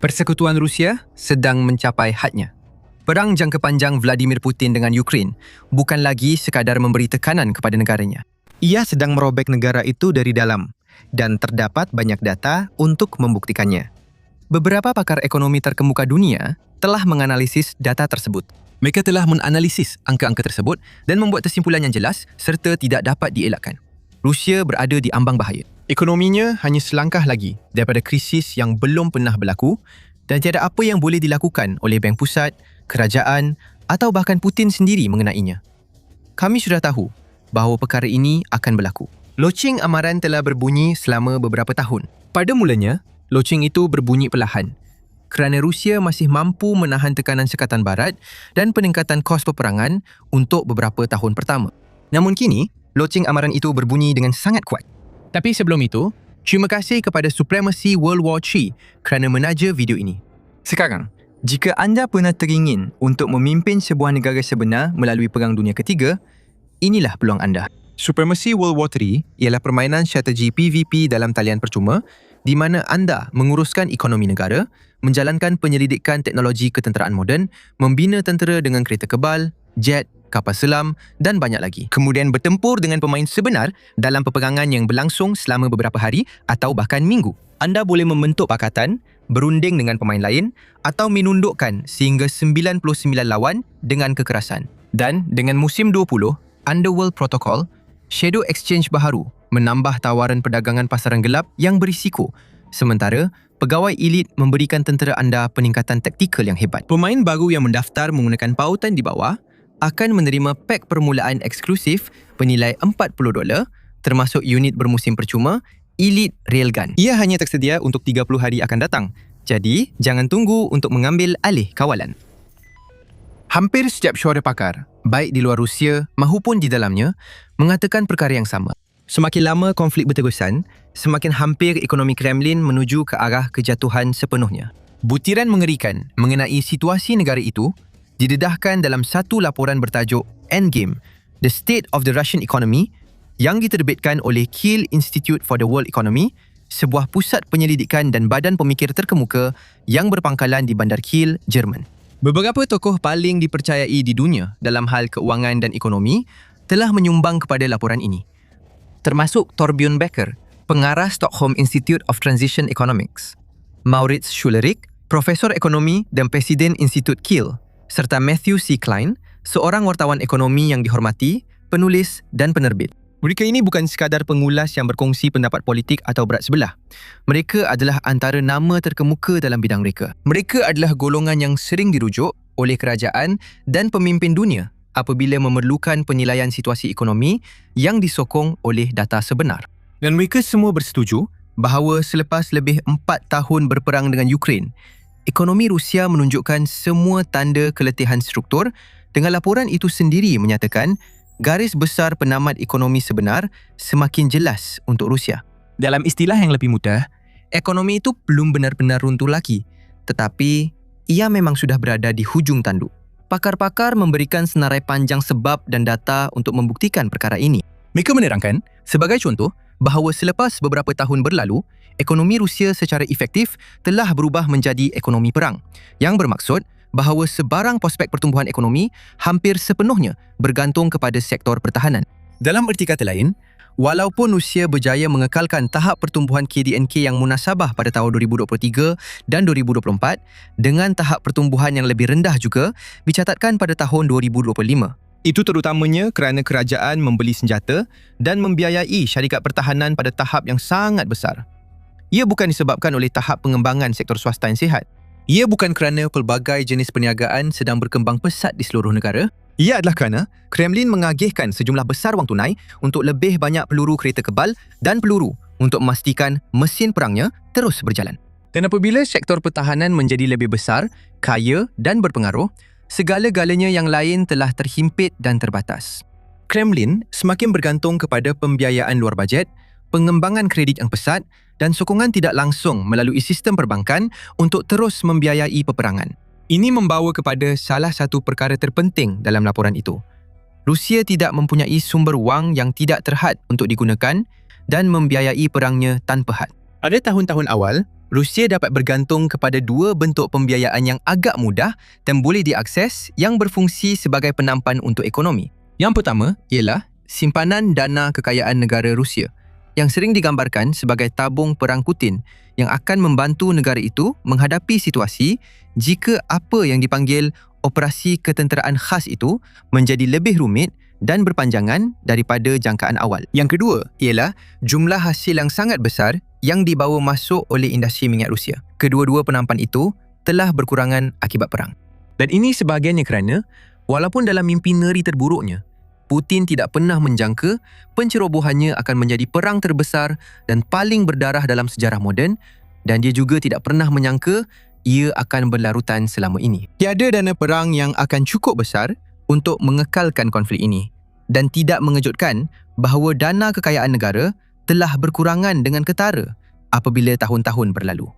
Persekutuan Rusia sedang mencapai hadnya. Perang jangka panjang Vladimir Putin dengan Ukraine bukan lagi sekadar memberi tekanan kepada negaranya. Ia sedang merobek negara itu dari dalam dan terdapat banyak data untuk membuktikannya. Beberapa pakar ekonomi terkemuka dunia telah menganalisis data tersebut. Mereka telah menganalisis angka-angka tersebut dan membuat kesimpulan yang jelas serta tidak dapat dielakkan. Rusia berada di ambang bahaya. Ekonominya hanya selangkah lagi daripada krisis yang belum pernah berlaku dan tiada apa yang boleh dilakukan oleh Bank Pusat, kerajaan atau bahkan Putin sendiri mengenainya. Kami sudah tahu bahawa perkara ini akan berlaku. Loceng amaran telah berbunyi selama beberapa tahun. Pada mulanya, loceng itu berbunyi perlahan kerana Rusia masih mampu menahan tekanan Sekatan Barat dan peningkatan kos peperangan untuk beberapa tahun pertama. Namun kini, loceng amaran itu berbunyi dengan sangat kuat. Tapi sebelum itu, terima kasih kepada Supremacy World War III kerana menaja video ini. Sekarang, jika anda pernah teringin untuk memimpin sebuah negara sebenar melalui Perang Dunia Ketiga, inilah peluang anda. Supremacy World War III ialah permainan strategi PVP dalam talian percuma di mana anda menguruskan ekonomi negara, menjalankan penyelidikan teknologi ketenteraan moden, membina tentera dengan kereta kebal, jet, kapal selam dan banyak lagi. Kemudian bertempur dengan pemain sebenar dalam peperangan yang berlangsung selama beberapa hari atau bahkan minggu. Anda boleh membentuk pakatan, berunding dengan pemain lain atau menundukkan sehingga 99 lawan dengan kekerasan. Dan dengan musim 20, Underworld Protocol, Shadow Exchange baharu menambah tawaran perdagangan pasaran gelap yang berisiko. Sementara, pegawai elit memberikan tentera anda peningkatan taktikal yang hebat. Pemain baru yang mendaftar menggunakan pautan di bawah akan menerima pak permulaan eksklusif bernilai $40 termasuk unit bermusim percuma Elite Railgun. Ia hanya tersedia untuk 30 hari akan datang. Jadi, jangan tunggu untuk mengambil alih kawalan. Hampir setiap syuara pakar, baik di luar Rusia maupun di dalamnya, mengatakan perkara yang sama. Semakin lama konflik berterusan, semakin hampir ekonomi Kremlin menuju ke arah kejatuhan sepenuhnya. Butiran mengerikan mengenai situasi negara itu didedahkan dalam satu laporan bertajuk Endgame, The State of the Russian Economy yang diterbitkan oleh Kiel Institute for the World Economy, sebuah pusat penyelidikan dan badan pemikir terkemuka yang berpangkalan di Bandar Kiel, Jerman. Beberapa tokoh paling dipercayai di dunia dalam hal keuangan dan ekonomi telah menyumbang kepada laporan ini, termasuk Torbjörn Becker, pengarah Stockholm Institute of Transition Economics, Maurits Schullerich, profesor ekonomi dan presiden Institut Kiel, serta Matthew C. Klein, seorang wartawan ekonomi yang dihormati, penulis dan penerbit. Mereka ini bukan sekadar pengulas yang berkongsi pendapat politik atau berat sebelah. Mereka adalah antara nama terkemuka dalam bidang mereka. Mereka adalah golongan yang sering dirujuk oleh kerajaan dan pemimpin dunia apabila memerlukan penilaian situasi ekonomi yang disokong oleh data sebenar. Dan mereka semua bersetuju bahawa selepas lebih 4 tahun berperang dengan Ukraine, ekonomi Rusia menunjukkan semua tanda keletihan struktur dengan laporan itu sendiri menyatakan garis besar penamat ekonomi sebenar semakin jelas untuk Rusia. Dalam istilah yang lebih mudah, ekonomi itu belum benar-benar runtuh lagi, tetapi ia memang sudah berada di hujung tanduk. Pakar-pakar memberikan senarai panjang sebab dan data untuk membuktikan perkara ini. Mereka menerangkan, sebagai contoh, bahawa selepas beberapa tahun berlalu, ekonomi Rusia secara efektif telah berubah menjadi ekonomi perang, yang bermaksud bahawa sebarang prospek pertumbuhan ekonomi hampir sepenuhnya bergantung kepada sektor pertahanan. Dalam erti kata lain, walaupun Rusia berjaya mengekalkan tahap pertumbuhan KDNK yang munasabah pada tahun 2023 dan 2024 dengan tahap pertumbuhan yang lebih rendah juga dicatatkan pada tahun 2025. Itu terutamanya kerana kerajaan membeli senjata dan membiayai syarikat pertahanan pada tahap yang sangat besar. Ia bukan disebabkan oleh tahap pengembangan sektor swasta yang sihat. Ia bukan kerana pelbagai jenis perniagaan sedang berkembang pesat di seluruh negara. Ia adalah kerana Kremlin mengagihkan sejumlah besar wang tunai untuk lebih banyak peluru kereta kebal dan peluru untuk memastikan mesin perangnya terus berjalan. Dan apabila sektor pertahanan menjadi lebih besar, kaya dan berpengaruh, segala-galanya yang lain telah terhimpit dan terbatas. Kremlin semakin bergantung kepada pembiayaan luar bajet, pengembangan kredit yang pesat dan sokongan tidak langsung melalui sistem perbankan untuk terus membiayai peperangan. Ini membawa kepada salah satu perkara terpenting dalam laporan itu. Rusia tidak mempunyai sumber wang yang tidak terhad untuk digunakan dan membiayai perangnya tanpa had. Pada tahun-tahun awal, Rusia dapat bergantung kepada dua bentuk pembiayaan yang agak mudah dan boleh diakses yang berfungsi sebagai penampan untuk ekonomi. Yang pertama ialah simpanan dana kekayaan negara Rusia yang sering digambarkan sebagai tabung perang Putin yang akan membantu negara itu menghadapi situasi jika apa yang dipanggil operasi ketenteraan khas itu menjadi lebih rumit dan berpanjangan daripada jangkaan awal. Yang kedua ialah jumlah hasil yang sangat besar yang dibawa masuk oleh industri minyak Rusia. Kedua-dua penampan itu telah berkurangan akibat perang. Dan ini sebahagiannya kerana walaupun dalam mimpi ngeri terburuknya, Putin tidak pernah menjangka pencerobohannya akan menjadi perang terbesar dan paling berdarah dalam sejarah moden, dan dia juga tidak pernah menyangka ia akan berlarutan selama ini. Tiada dana perang yang akan cukup besar untuk mengekalkan konflik ini, dan tidak mengejutkan bahawa dana kekayaan negara telah berkurangan dengan ketara apabila tahun-tahun berlalu.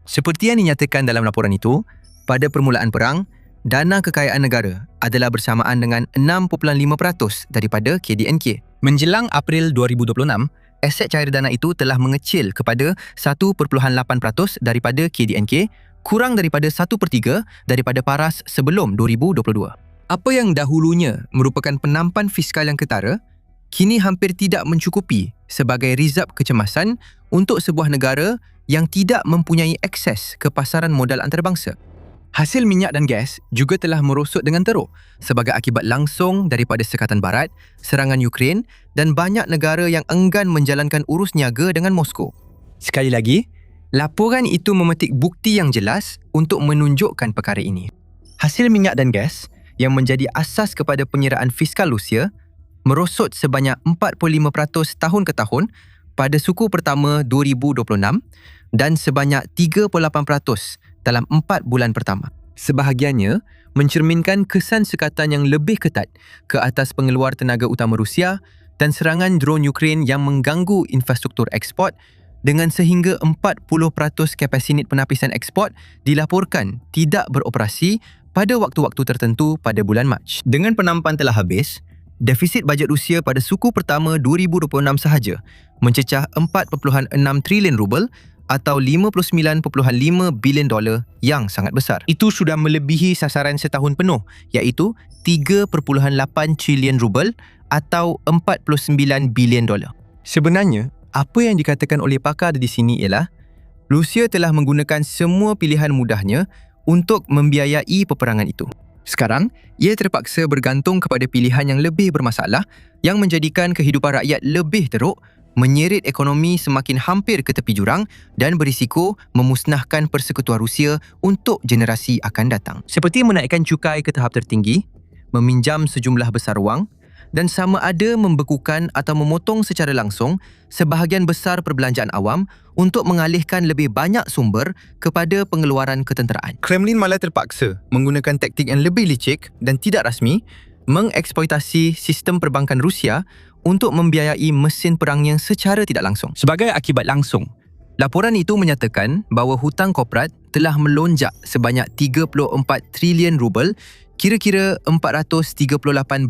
Seperti yang dinyatakan dalam laporan itu, pada permulaan perang, dana kekayaan negara adalah bersamaan dengan 6.5% daripada KDNK. Menjelang April 2026, aset cair dana itu telah mengecil kepada 1.8% daripada KDNK, kurang daripada 1/3 daripada paras sebelum 2022. Apa yang dahulunya merupakan penampan fiskal yang ketara, kini hampir tidak mencukupi sebagai rizab kecemasan untuk sebuah negara yang tidak mempunyai akses ke pasaran modal antarabangsa. Hasil minyak dan gas juga telah merosot dengan teruk sebagai akibat langsung daripada Sekatan Barat, serangan Ukraine dan banyak negara yang enggan menjalankan urus niaga dengan Moskow. Sekali lagi, laporan itu memetik bukti yang jelas untuk menunjukkan perkara ini. Hasil minyak dan gas yang menjadi asas kepada penyeraan fiskal Rusia merosot sebanyak 45% tahun ke tahun pada suku pertama 2026 dan sebanyak 38% dalam 4 bulan pertama. Sebahagiannya mencerminkan kesan sekatan yang lebih ketat ke atas pengeluar tenaga utama Rusia dan serangan drone Ukraine yang mengganggu infrastruktur ekspor, dengan sehingga 40% kapasiti penapisan ekspor dilaporkan tidak beroperasi pada waktu-waktu tertentu pada bulan Mac. Dengan penampan telah habis, defisit bajet Rusia pada suku pertama 2026 sahaja mencecah 4.6 trilion rubel atau 59.5 bilion dolar yang sangat besar. Itu sudah melebihi sasaran setahun penuh, iaitu 3.8 trilion rubel atau 49 bilion dolar. Sebenarnya, apa yang dikatakan oleh pakar di sini ialah Rusia telah menggunakan semua pilihan mudahnya untuk membiayai peperangan itu. Sekarang, ia terpaksa bergantung kepada pilihan yang lebih bermasalah yang menjadikan kehidupan rakyat lebih teruk, menyeret ekonomi semakin hampir ke tepi jurang dan berisiko memusnahkan persekutuan Rusia untuk generasi akan datang. Seperti menaikkan cukai ke tahap tertinggi, meminjam sejumlah besar wang dan sama ada membekukan atau memotong secara langsung sebahagian besar perbelanjaan awam untuk mengalihkan lebih banyak sumber kepada pengeluaran ketenteraan. Kremlin malah terpaksa menggunakan taktik yang lebih licik dan tidak rasmi mengeksploitasi sistem perbankan Rusia untuk membiayai mesin perangnya secara tidak langsung. Sebagai akibat langsung, laporan itu menyatakan bahawa hutang korporat telah melonjak sebanyak 34 trilion rubel, kira-kira 438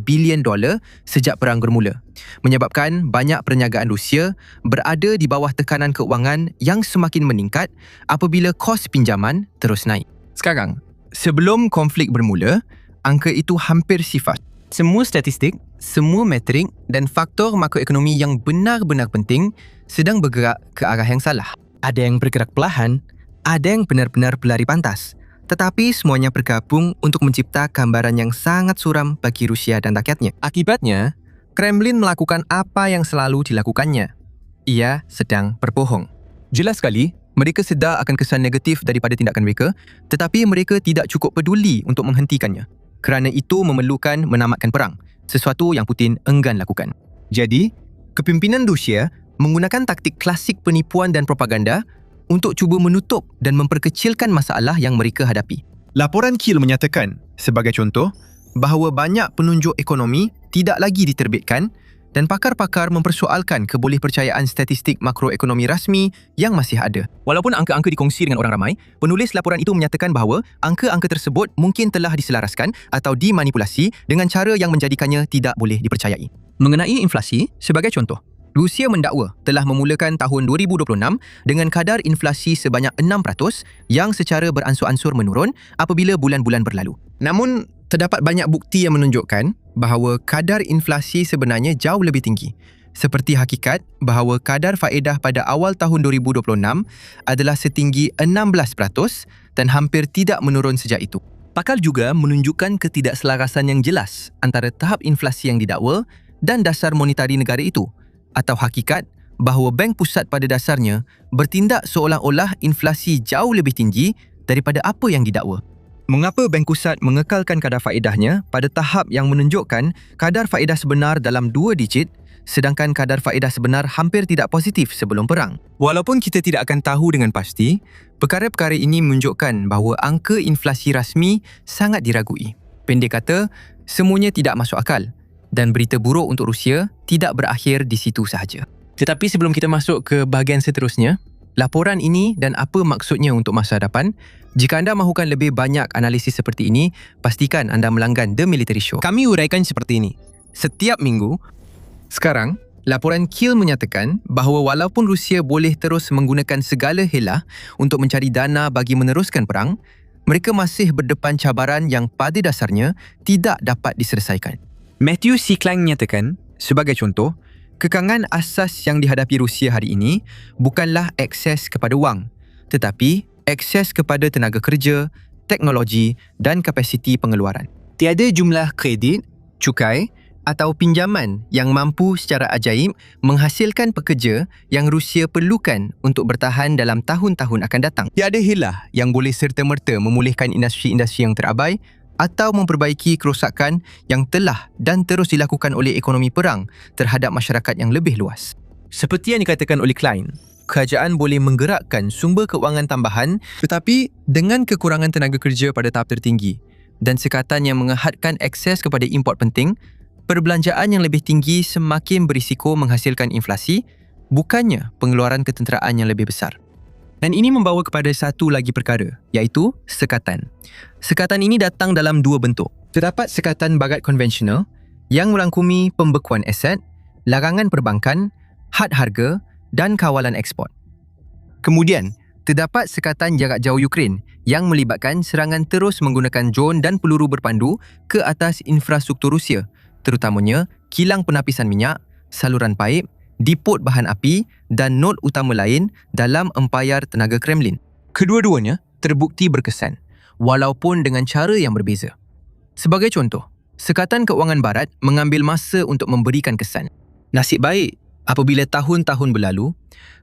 bilion dolar sejak perang bermula, menyebabkan banyak perniagaan Rusia berada di bawah tekanan keuangan yang semakin meningkat apabila kos pinjaman terus naik. Sekarang, sebelum konflik bermula, angka itu hampir sifar. Semua statistik, semua metrik dan faktor makroekonomi yang benar-benar penting sedang bergerak ke arah yang salah. Ada yang bergerak perlahan, ada yang benar-benar berlari pantas. Tetapi semuanya bergabung untuk mencipta gambaran yang sangat suram bagi Rusia dan rakyatnya. Akibatnya, Kremlin melakukan apa yang selalu dilakukannya. Ia sedang berbohong. Jelas sekali, mereka sedar akan kesan negatif daripada tindakan mereka, tetapi mereka tidak cukup peduli untuk menghentikannya. Kerana itu memerlukan menamatkan perang, sesuatu yang Putin enggan lakukan. Jadi, kepimpinan Rusia menggunakan taktik klasik penipuan dan propaganda untuk cuba menutup dan memperkecilkan masalah yang mereka hadapi. Laporan Kiel menyatakan, sebagai contoh, bahawa banyak penunjuk ekonomi tidak lagi diterbitkan dan pakar-pakar mempersoalkan kebolehpercayaan statistik makroekonomi rasmi yang masih ada. Walaupun angka-angka dikongsi dengan orang ramai, penulis laporan itu menyatakan bahawa angka-angka tersebut mungkin telah diselaraskan atau dimanipulasi dengan cara yang menjadikannya tidak boleh dipercayai. Mengenai inflasi, sebagai contoh, Rusia mendakwa telah memulakan tahun 2026 dengan kadar inflasi sebanyak 6% yang secara beransur-ansur menurun apabila bulan-bulan berlalu. Namun, terdapat banyak bukti yang menunjukkan bahawa kadar inflasi sebenarnya jauh lebih tinggi. Seperti hakikat bahawa kadar faedah pada awal tahun 2026 adalah setinggi 16% dan hampir tidak menurun sejak itu. Pakar juga menunjukkan ketidakselarasan yang jelas antara tahap inflasi yang didakwa dan dasar monetari negara itu, atau hakikat bahawa Bank Pusat pada dasarnya bertindak seolah-olah inflasi jauh lebih tinggi daripada apa yang didakwa. Mengapa Bank Pusat mengekalkan kadar faedahnya pada tahap yang menunjukkan kadar faedah sebenar dalam 2 digit sedangkan kadar faedah sebenar hampir tidak positif sebelum perang? Walaupun kita tidak akan tahu dengan pasti, perkara-perkara ini menunjukkan bahawa angka inflasi rasmi sangat diragui. Pendek kata, semuanya tidak masuk akal dan berita buruk untuk Rusia tidak berakhir di situ sahaja. Tetapi sebelum kita masuk ke bahagian seterusnya, laporan ini dan apa maksudnya untuk masa hadapan, jika anda mahukan lebih banyak analisis seperti ini, pastikan anda melanggan The Military Show. Kami uraikan seperti ini. Setiap minggu, sekarang, laporan Kiel menyatakan bahawa walaupun Rusia boleh terus menggunakan segala helah untuk mencari dana bagi meneruskan perang, mereka masih berdepan cabaran yang pada dasarnya tidak dapat diselesaikan. Matthew C. Klein menyatakan, sebagai contoh, kekangan asas yang dihadapi Rusia hari ini bukanlah akses kepada wang, tetapi akses kepada tenaga kerja, teknologi dan kapasiti pengeluaran. Tiada jumlah kredit, cukai atau pinjaman yang mampu secara ajaib menghasilkan pekerja yang Rusia perlukan untuk bertahan dalam tahun-tahun akan datang. Tiada helah yang boleh serta-merta memulihkan industri-industri yang terabai atau memperbaiki kerosakan yang telah dan terus dilakukan oleh ekonomi perang terhadap masyarakat yang lebih luas. Seperti yang dikatakan oleh Klein, kerajaan boleh menggerakkan sumber kewangan tambahan tetapi dengan kekurangan tenaga kerja pada tahap tertinggi dan sekatan yang menghadkan akses kepada import penting, perbelanjaan yang lebih tinggi semakin berisiko menghasilkan inflasi, bukannya pengeluaran ketenteraan yang lebih besar. Dan ini membawa kepada satu lagi perkara, iaitu sekatan. Sekatan ini datang dalam 2 bentuk. Terdapat sekatan barat konvensional yang merangkumi pembekuan aset, larangan perbankan, had harga dan kawalan ekspor. Kemudian, terdapat sekatan jarak jauh Ukraine yang melibatkan serangan terus menggunakan drone dan peluru berpandu ke atas infrastruktur Rusia, terutamanya kilang penapisan minyak, saluran paip, dipot bahan api dan nod utama lain dalam empayar tenaga Kremlin. Kedua-duanya terbukti berkesan, walaupun dengan cara yang berbeza. Sebagai contoh, sekatan keuangan barat mengambil masa untuk memberikan kesan. Nasib baik, apabila tahun-tahun berlalu,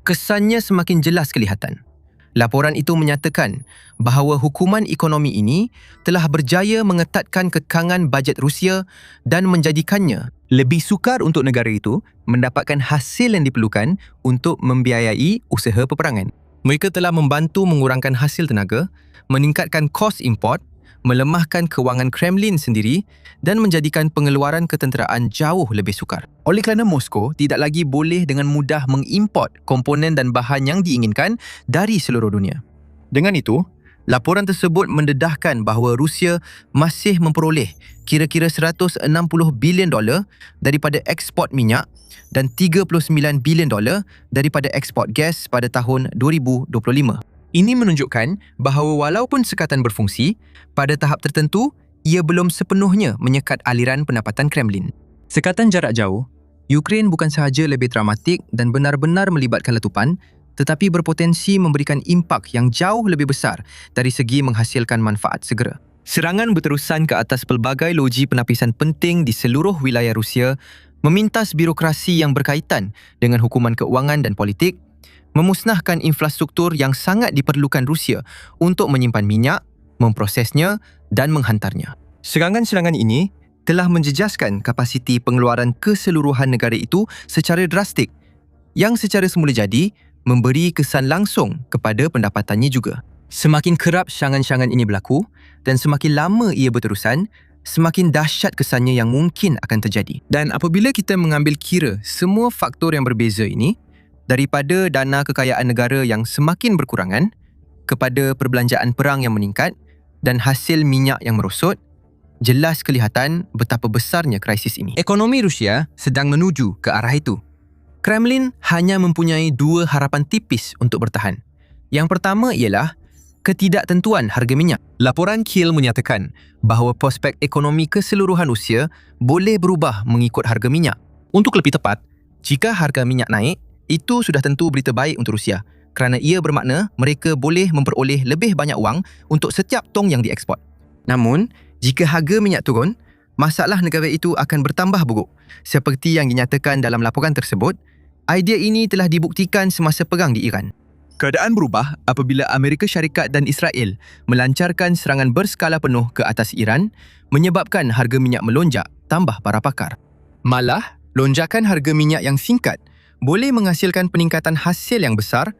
kesannya semakin jelas kelihatan. Laporan itu menyatakan bahawa hukuman ekonomi ini telah berjaya mengetatkan kekangan bajet Rusia dan menjadikannya lebih sukar untuk negara itu mendapatkan hasil yang diperlukan untuk membiayai usaha peperangan. Mereka telah membantu mengurangkan hasil tenaga, meningkatkan kos import, melemahkan kewangan Kremlin sendiri dan menjadikan pengeluaran ketenteraan jauh lebih sukar. Oleh kerana Moskow tidak lagi boleh dengan mudah mengimport komponen dan bahan yang diinginkan dari seluruh dunia. Dengan itu, laporan tersebut mendedahkan bahawa Rusia masih memperoleh kira-kira $160 bilion daripada ekspor minyak dan $39 bilion daripada ekspor gas pada tahun 2025. Ini menunjukkan bahawa walaupun sekatan berfungsi, pada tahap tertentu, ia belum sepenuhnya menyekat aliran pendapatan Kremlin. Sekatan jarak jauh, Ukraine bukan sahaja lebih dramatik dan benar-benar melibatkan letupan, tetapi berpotensi memberikan impak yang jauh lebih besar dari segi menghasilkan manfaat segera. Serangan berterusan ke atas pelbagai loji penapisan penting di seluruh wilayah Rusia memintas birokrasi yang berkaitan dengan hukuman keuangan dan politik, memusnahkan infrastruktur yang sangat diperlukan Rusia untuk menyimpan minyak, memprosesnya dan menghantarnya. Serangan-serangan ini telah menjejaskan kapasiti pengeluaran keseluruhan negara itu secara drastik, yang secara semula jadi memberi kesan langsung kepada pendapatannya juga. Semakin kerap serangan-serangan ini berlaku dan semakin lama ia berterusan, semakin dahsyat kesannya yang mungkin akan terjadi. Dan apabila kita mengambil kira semua faktor yang berbeza ini, daripada dana kekayaan negara yang semakin berkurangan kepada perbelanjaan perang yang meningkat dan hasil minyak yang merosot, jelas kelihatan betapa besarnya krisis ini. Ekonomi Rusia sedang menuju ke arah itu. Kremlin hanya mempunyai dua harapan tipis untuk bertahan. Yang pertama ialah ketidaktentuan harga minyak. Laporan Kiel menyatakan bahawa prospek ekonomi keseluruhan Rusia boleh berubah mengikut harga minyak. Untuk lebih tepat, jika harga minyak naik, itu sudah tentu berita baik untuk Rusia kerana ia bermakna mereka boleh memperoleh lebih banyak wang untuk setiap tong yang dieksport. Namun, jika harga minyak turun, masalah negara itu akan bertambah buruk. Seperti yang dinyatakan dalam laporan tersebut, idea ini telah dibuktikan semasa perang di Iran. Keadaan berubah apabila Amerika Syarikat dan Israel melancarkan serangan berskala penuh ke atas Iran, menyebabkan harga minyak melonjak, tambah para pakar. Malah, lonjakan harga minyak yang singkat boleh menghasilkan peningkatan hasil yang besar.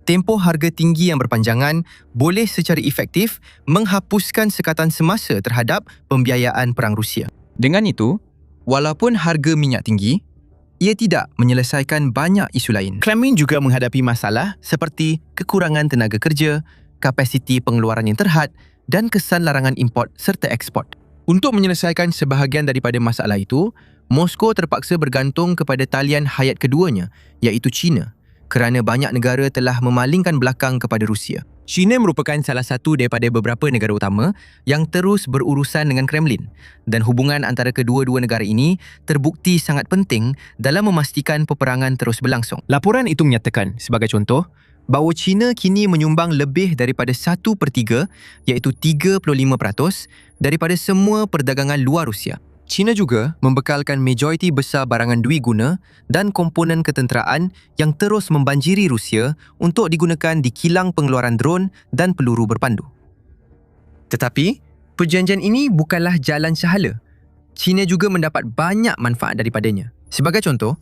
Tempoh harga tinggi yang berpanjangan boleh secara efektif menghapuskan sekatan semasa terhadap pembiayaan perang Rusia. Dengan itu, walaupun harga minyak tinggi, ia tidak menyelesaikan banyak isu lain. Kremlin juga menghadapi masalah seperti kekurangan tenaga kerja, kapasiti pengeluaran yang terhad dan kesan larangan import serta ekspor. Untuk menyelesaikan sebahagian daripada masalah itu, Moskow terpaksa bergantung kepada talian hayat keduanya, iaitu China, kerana banyak negara telah memalingkan belakang kepada Rusia. China merupakan salah satu daripada beberapa negara utama yang terus berurusan dengan Kremlin dan hubungan antara kedua-dua negara ini terbukti sangat penting dalam memastikan peperangan terus berlangsung. Laporan itu menyatakan, sebagai contoh, bahawa China kini menyumbang lebih daripada 1/3 iaitu 35% daripada semua perdagangan luar Rusia. China juga membekalkan majoriti besar barangan dwiguna dan komponen ketenteraan yang terus membanjiri Rusia untuk digunakan di kilang pengeluaran dron dan peluru berpandu. Tetapi, perjanjian ini bukanlah jalan sahala. China juga mendapat banyak manfaat daripadanya. Sebagai contoh,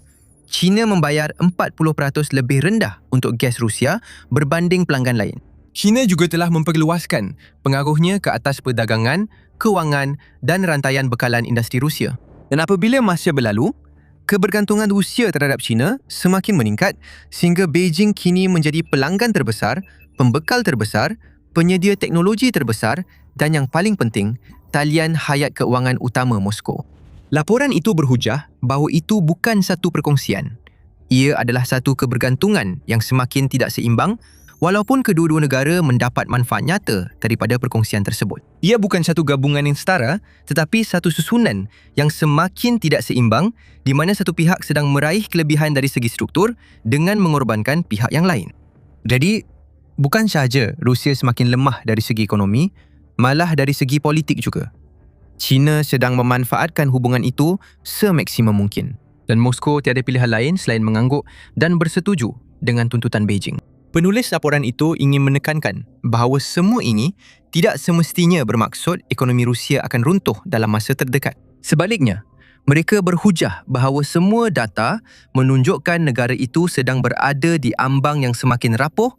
China membayar 40% lebih rendah untuk gas Rusia berbanding pelanggan lain. China juga telah memperluaskan pengaruhnya ke atas perdagangan, kewangan dan rantaian bekalan industri Rusia. Dan apabila masa berlalu, kebergantungan Rusia terhadap China semakin meningkat sehingga Beijing kini menjadi pelanggan terbesar, pembekal terbesar, penyedia teknologi terbesar dan yang paling penting, talian hayat keuangan utama Moskow. Laporan itu berhujah bahawa itu bukan satu perkongsian. Ia adalah satu kebergantungan yang semakin tidak seimbang walaupun kedua-dua negara mendapat manfaat nyata daripada perkongsian tersebut. Ia bukan satu gabungan yang setara, tetapi satu susunan yang semakin tidak seimbang di mana satu pihak sedang meraih kelebihan dari segi struktur dengan mengorbankan pihak yang lain. Jadi, bukan sahaja Rusia semakin lemah dari segi ekonomi, malah dari segi politik juga. China sedang memanfaatkan hubungan itu semaksimum mungkin. Dan Moskow tiada pilihan lain selain mengangguk dan bersetuju dengan tuntutan Beijing. Penulis laporan itu ingin menekankan bahawa semua ini tidak semestinya bermaksud ekonomi Rusia akan runtuh dalam masa terdekat. Sebaliknya, mereka berhujah bahawa semua data menunjukkan negara itu sedang berada di ambang yang semakin rapuh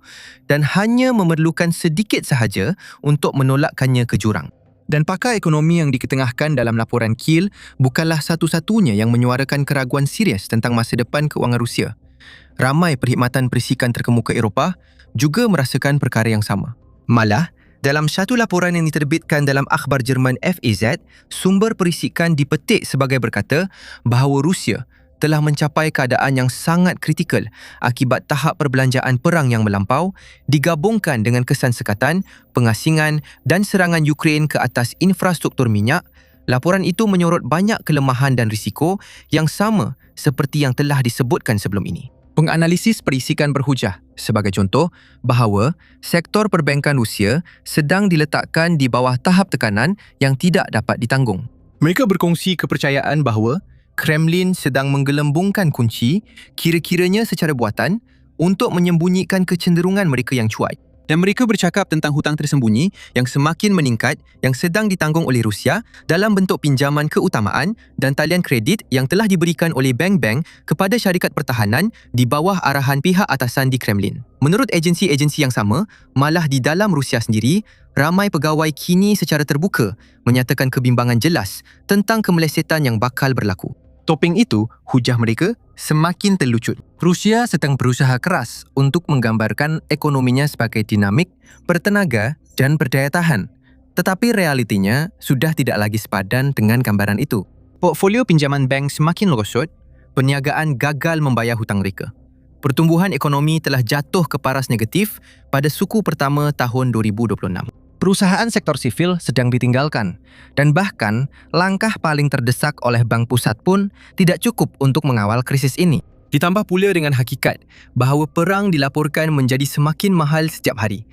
dan hanya memerlukan sedikit sahaja untuk menolakkannya ke jurang. Dan pakar ekonomi yang diketengahkan dalam laporan Kiel bukanlah satu-satunya yang menyuarakan keraguan serius tentang masa depan keuangan Rusia. Ramai perkhidmatan perisikan terkemuka Eropah juga merasakan perkara yang sama. Malah, dalam satu laporan yang diterbitkan dalam akhbar Jerman FAZ, sumber perisikan dipetik sebagai berkata bahawa Rusia telah mencapai keadaan yang sangat kritikal akibat tahap perbelanjaan perang yang melampau digabungkan dengan kesan sekatan, pengasingan dan serangan Ukraine ke atas infrastruktur minyak. Laporan itu menyorot banyak kelemahan dan risiko yang sama seperti yang telah disebutkan sebelum ini. Penganalisis perisikan berhujah, sebagai contoh, bahawa sektor perbankan Rusia sedang diletakkan di bawah tahap tekanan yang tidak dapat ditanggung. Mereka berkongsi kepercayaan bahawa Kremlin sedang menggelembungkan kunci, kira-kiranya secara buatan, untuk menyembunyikan kecenderungan mereka yang cuai. Dan mereka bercakap tentang hutang tersembunyi yang semakin meningkat yang sedang ditanggung oleh Rusia dalam bentuk pinjaman keutamaan dan talian kredit yang telah diberikan oleh bank-bank kepada syarikat pertahanan di bawah arahan pihak atasan di Kremlin. Menurut agensi-agensi yang sama, malah di dalam Rusia sendiri, ramai pegawai kini secara terbuka menyatakan kebimbangan jelas tentang kemelesetan yang bakal berlaku. Topeng itu, hujah mereka semakin terlucut. Rusia sedang berusaha keras untuk menggambarkan ekonominya sebagai dinamik, bertenaga dan berdaya tahan. Tetapi realitinya sudah tidak lagi sepadan dengan gambaran itu. Portfolio pinjaman bank semakin merosot, Perniagaan gagal membayar hutang mereka. Pertumbuhan ekonomi telah jatuh ke paras negatif pada suku pertama tahun 2026. Perusahaan sektor sivil sedang ditinggalkan dan bahkan langkah paling terdesak oleh Bank Pusat pun tidak cukup untuk mengawal krisis ini. Ditambah pula dengan hakikat bahawa perang dilaporkan menjadi semakin mahal setiap hari.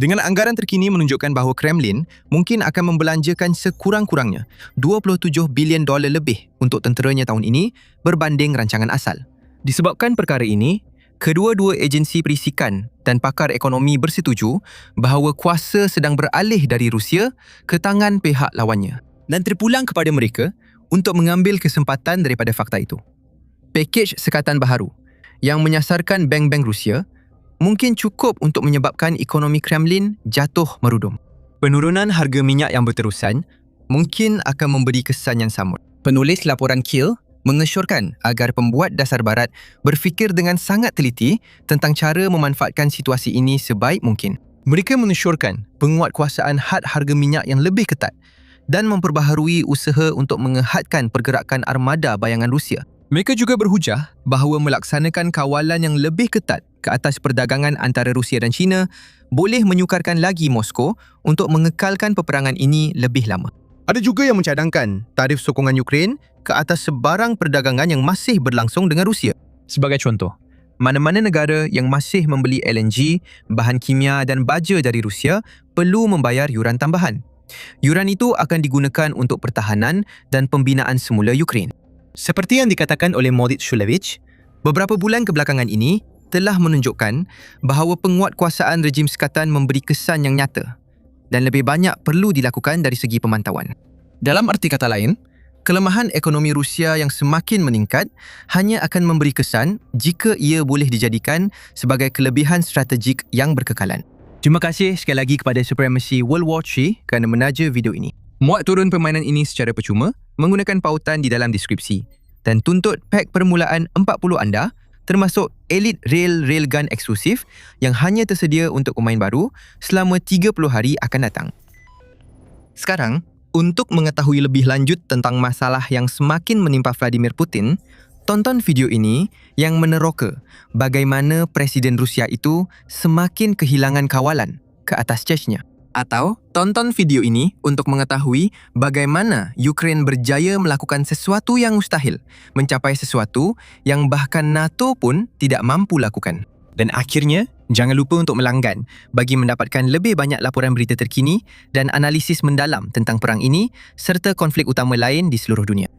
Dengan anggaran terkini menunjukkan bahawa Kremlin mungkin akan membelanjakan sekurang-kurangnya $27 bilion lebih untuk tenteranya tahun ini berbanding rancangan asal. Disebabkan perkara ini, kedua-dua agensi perisikan dan pakar ekonomi bersetuju bahawa kuasa sedang beralih dari Rusia ke tangan pihak lawannya dan terpulang kepada mereka untuk mengambil kesempatan daripada fakta itu. Pakej sekatan baharu yang menyasarkan bank-bank Rusia mungkin cukup untuk menyebabkan ekonomi Kremlin jatuh merudum. Penurunan harga minyak yang berterusan mungkin akan memberi kesan yang sama. Penulis laporan Kiel mengesyorkan agar pembuat dasar barat berfikir dengan sangat teliti tentang cara memanfaatkan situasi ini sebaik mungkin. Mereka mengesyorkan penguatkuasaan had harga minyak yang lebih ketat dan memperbaharui usaha untuk mengehadkan pergerakan armada bayangan Rusia. Mereka juga berhujah bahawa melaksanakan kawalan yang lebih ketat ke atas perdagangan antara Rusia dan China boleh menyukarkan lagi Moskow untuk mengekalkan peperangan ini lebih lama. Ada juga yang mencadangkan tarif sokongan Ukraine ke atas sebarang perdagangan yang masih berlangsung dengan Rusia. Sebagai contoh, mana-mana negara yang masih membeli LNG, bahan kimia dan baja dari Rusia perlu membayar yuran tambahan. Yuran itu akan digunakan untuk pertahanan dan pembinaan semula Ukraine. Seperti yang dikatakan oleh Moritz Shulevich, beberapa bulan kebelakangan ini telah menunjukkan bahawa penguatkuasaan rejim sekatan memberi kesan yang nyata dan lebih banyak perlu dilakukan dari segi pemantauan. Dalam arti kata lain, kelemahan ekonomi Rusia yang semakin meningkat hanya akan memberi kesan jika ia boleh dijadikan sebagai kelebihan strategik yang berkekalan. Terima kasih sekali lagi kepada Supremacy World War III kerana menaja video ini. Muat turun permainan ini secara percuma menggunakan pautan di dalam deskripsi dan tuntut pack permulaan 40 anda termasuk Elite Railgun eksklusif yang hanya tersedia untuk pemain baru selama 30 hari akan datang. Sekarang, untuk mengetahui lebih lanjut tentang masalah yang semakin menimpa Vladimir Putin, tonton video ini yang meneroka bagaimana Presiden Rusia itu semakin kehilangan kawalan ke atas Chechnya. Atau tonton video ini untuk mengetahui bagaimana Ukraine berjaya melakukan sesuatu yang mustahil, mencapai sesuatu yang bahkan NATO pun tidak mampu lakukan. Dan akhirnya, jangan lupa untuk melanggan bagi mendapatkan lebih banyak laporan berita terkini dan analisis mendalam tentang perang ini serta konflik utama lain di seluruh dunia.